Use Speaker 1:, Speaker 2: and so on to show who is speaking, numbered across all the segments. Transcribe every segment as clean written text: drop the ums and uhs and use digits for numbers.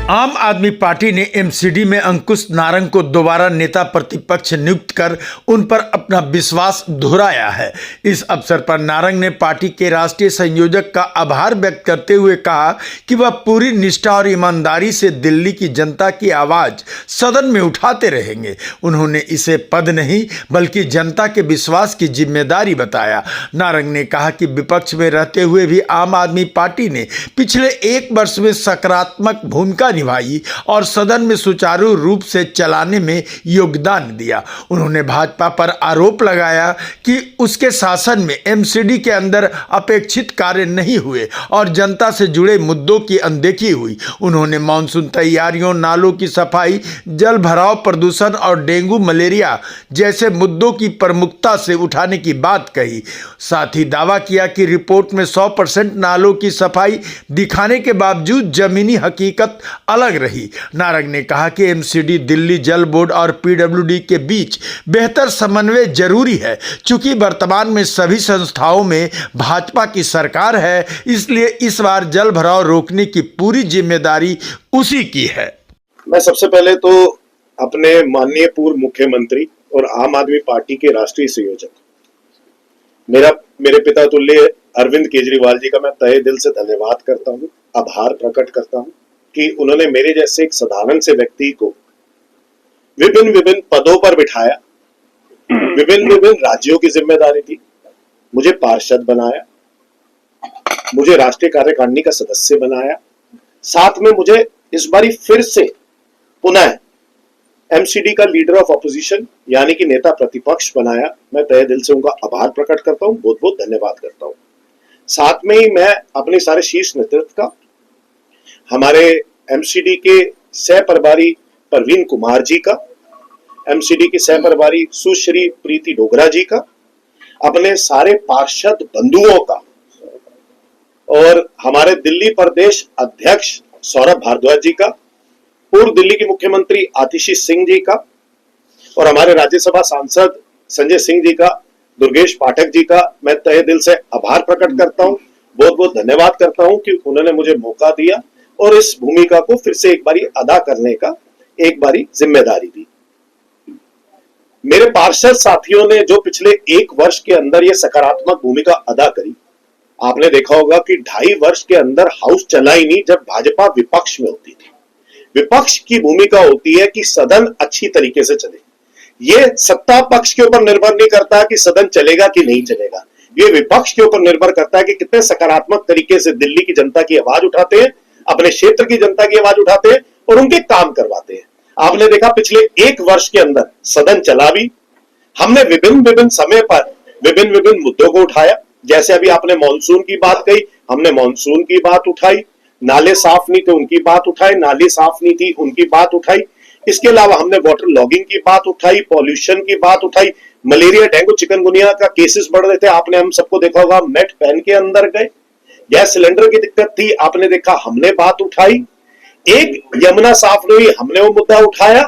Speaker 1: आम आदमी पार्टी ने एमसीडी में अंकुश नारंग को दोबारा नेता प्रतिपक्ष नियुक्त कर उन पर अपना विश्वास दोहराया है। इस अवसर पर नारंग ने पार्टी के राष्ट्रीय संयोजक का आभार व्यक्त करते हुए कहा कि वह पूरी निष्ठा और ईमानदारी से दिल्ली की जनता की आवाज सदन में उठाते रहेंगे। उन्होंने इसे पद नहीं बल्कि जनता के विश्वास की जिम्मेदारी बताया। नारंग ने कहा कि विपक्ष में रहते हुए भी आम आदमी पार्टी ने पिछले 1 वर्ष में सकारात्मक भूमिका निभाई और सदन में सुचारू रूप से चलाने में योगदान दिया। उन्होंने भाजपा पर आरोप लगाया कि उसके शासन में एमसीडी के अंदर अपेक्षित कार्य नहीं हुए और जनता से जुड़े मुद्दों की अनदेखी हुई। उन्होंने मानसून तैयारियों, नालों की सफाई, जल भराव, प्रदूषण और डेंगू मलेरिया जैसे मुद्दों की प्रमुखता से उठाने की बात कही। साथ ही दावा किया कि रिपोर्ट में 100% नालों की सफाई दिखाने के बावजूद जमीनी हकीकत अलग रही। नारंग ने कहा कि एमसीडी, दिल्ली जल बोर्ड और पीडब्ल्यूडी के बीच बेहतर समन्वय जरूरी है। चूंकि वर्तमान में सभी संस्थाओं में भाजपा की सरकार है, इसलिए इस बार जल भराव रोकने की पूरी जिम्मेदारी उसी की है।
Speaker 2: मैं सबसे पहले तो अपने माननीय पूर्व मुख्यमंत्री और आम आदमी पार्टी के राष्ट्रीय संयोजक मेरे पिता तुल्य अरविंद केजरीवाल जी का मैं तहे दिल से धन्यवाद करता हूं, आभार प्रकट करता हूं कि उन्होंने मेरे जैसे एक साधारण से व्यक्ति को विभिन्न पदों पर बिठाया, विभिन्न राज्यों की जिम्मेदारी दी, मुझे पार्षद बनाया, मुझे राष्ट्रीय कार्यकारिणी का सदस्य बनाया, साथ में मुझे इस बारी फिर से पुनः एमसीडी का लीडर ऑफ अपोजिशन यानी कि नेता प्रतिपक्ष बनाया। मैं तहे दिल से उनका आभार प्रकट करता हूं, बहुत बहुत धन्यवाद करता हूं। साथ में ही मैं अपने सारे शीर्ष नेतृत्व का, हमारे एमसीडी के सह प्रभारी परवीन कुमार जी का, एमसीडी के सह प्रभारी सुश्री प्रीति डोगरा जी का, अपने सारे पार्षद बंधुओं का और हमारे दिल्ली प्रदेश अध्यक्ष सौरभ भारद्वाज जी का, पूर्व दिल्ली के मुख्यमंत्री आतिशी सिंह जी का और हमारे राज्यसभा सांसद संजय सिंह जी का, दुर्गेश पाठक जी का मैं तहे दिल से आभार प्रकट करता हूं, बहुत बहुत धन्यवाद करता हूं कि उन्होंने मुझे मौका दिया और इस भूमिका को फिर से एक बारी अदा करने का एक बारी जिम्मेदारी दी। मेरे पार्षद साथियों ने जो पिछले 1 वर्ष के अंदर ये सकारात्मक भूमिका अदा करी, आपने देखा होगा कि 2.5 वर्ष के अंदर हाउस चला ही नहीं जब भाजपा विपक्ष में होती थी। विपक्ष की भूमिका होती है कि सदन अच्छी तरीके से चले। ये सत्ता पक्ष के ऊपर निर्भर नहीं करता कि सदन चलेगा कि नहीं चलेगा, ये विपक्ष के ऊपर निर्भर करता है कि कितने सकारात्मक तरीके से दिल्ली की जनता की आवाज उठाते हैं, अपने क्षेत्र की जनता की आवाज उठाते हैं और उनके काम करवाते हैं। आपने देखा पिछले 1 वर्ष के अंदर सदन चला भी, हमने विभिन्न समय पर विभिन्न मुद्दों को उठाया। जैसे अभी आपने मानसून की बात कही, हमने मानसून की बात उठाई, नाले साफ नहीं थे उनकी बात उठाई, नाली साफ नहीं थी उनकी बात उठाई। इसके अलावा हमने वाटर लॉगिंग की बात उठाई, पॉल्यूशन की बात उठाई, मलेरिया, डेंगू, चिकनगुनिया का केसेस बढ़ रहे थे, आपने हम सबको देखा होगा नेट पहन के अंदर गए। गैस सिलेंडर की दिक्कत थी, आपने देखा हमने बात उठाई। एक यमुना साफ नहीं हुई, हमने वो मुद्दा उठाया।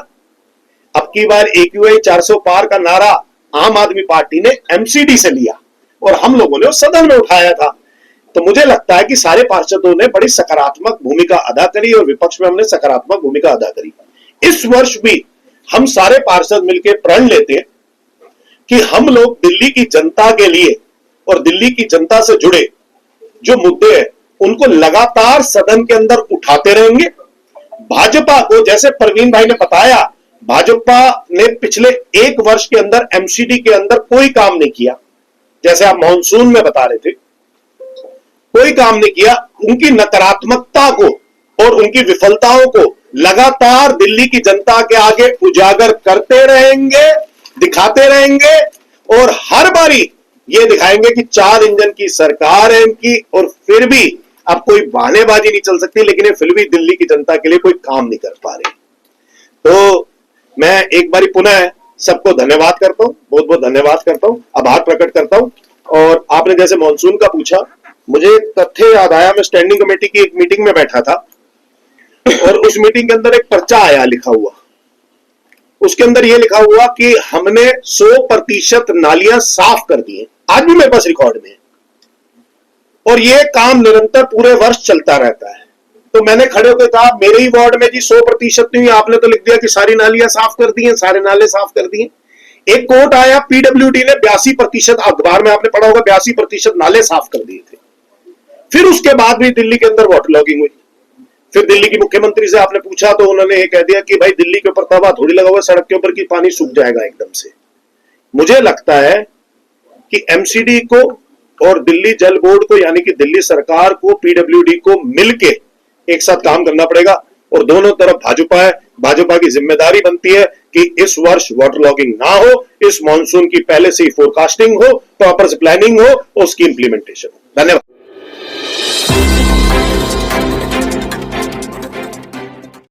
Speaker 2: अब की बार AQI 400 पार का नारा आम आदमी पार्टी ने एमसीडी से लिया और हम लोगों ने वो सदन में उठाया था। तो मुझे लगता है कि सारे पार्षदों ने बड़ी सकारात्मक भूमिका अदा करी और विपक्ष में हमने सकारात्मक भूमिका अदा करी। इस वर्ष भी हम सारे पार्षद मिलकर प्रण लेते हैं कि हम लोग दिल्ली की जनता के लिए और दिल्ली की जनता से जुड़े जो मुद्दे हैं उनको लगातार सदन के अंदर उठाते रहेंगे। भाजपा को, जैसे परवीन भाई ने बताया, भाजपा ने पिछले 1 वर्ष के अंदर एमसीडी के अंदर कोई काम नहीं किया। जैसे आप मानसून में बता रहे थे, कोई काम नहीं किया। उनकी नकारात्मकता को और उनकी विफलताओं को लगातार दिल्ली की जनता के आगे उजागर करते रहेंगे, दिखाते रहेंगे और हर बारी ये दिखाएंगे कि 4 इंजन की सरकार है इनकी और फिर भी अब कोई बहानेबाजी नहीं चल सकती, लेकिन ये फिर भी दिल्ली की जनता के लिए कोई काम नहीं कर पा रहे। तो मैं एक बारी पुनः सबको धन्यवाद करता हूं, बहुत बहुत धन्यवाद करता हूं, आभार प्रकट करता हूं। और आपने जैसे मानसून का पूछा, मुझे तथ्य याद आया, मैं स्टैंडिंग कमेटी की एक मीटिंग में बैठा था और उस मीटिंग के अंदर एक पर्चा आया लिखा हुआ। उसके अंदर यह लिखा हुआ कि हमने 100% नालियां साफ कर दी हैं। आज भी मेरे पास रिकॉर्ड में है और यह काम निरंतर पूरे वर्ष चलता रहता है। तो मैंने खड़े होकर कहा मेरे ही वार्ड में जी 100% नहीं हुई, आपने तो लिख दिया कि सारी नालियां साफ कर दी हैं, सारे नाले साफ कर दिए। एक कोर्ट आया, पीडब्ल्यूडी ने 82%, अखबार में आपने पढ़ा होगा, 82% नाले साफ कर दिए थे। फिर उसके बाद भी दिल्ली के अंदर वाटर लॉगिंग हुई। फिर दिल्ली की मुख्यमंत्री से आपने पूछा तो उन्होंने ये कह दिया कि भाई दिल्ली के ऊपर तवा थोड़ी लगा हुआ, सड़क के ऊपर की पानी सूख जाएगा एकदम से। मुझे लगता है कि एमसीडी को और दिल्ली जल बोर्ड को, यानी कि दिल्ली सरकार को, पीडब्ल्यूडी को मिलके एक साथ काम करना पड़ेगा और दोनों तरफ भाजपा है। भाजपा की जिम्मेदारी बनती है कि इस वर्ष वाटर लॉगिंग ना हो, इस मॉनसून की पहले से ही फोरकास्टिंग हो, प्रॉपर प्लानिंग हो और उसकी इंप्लीमेंटेशन हो। धन्यवाद।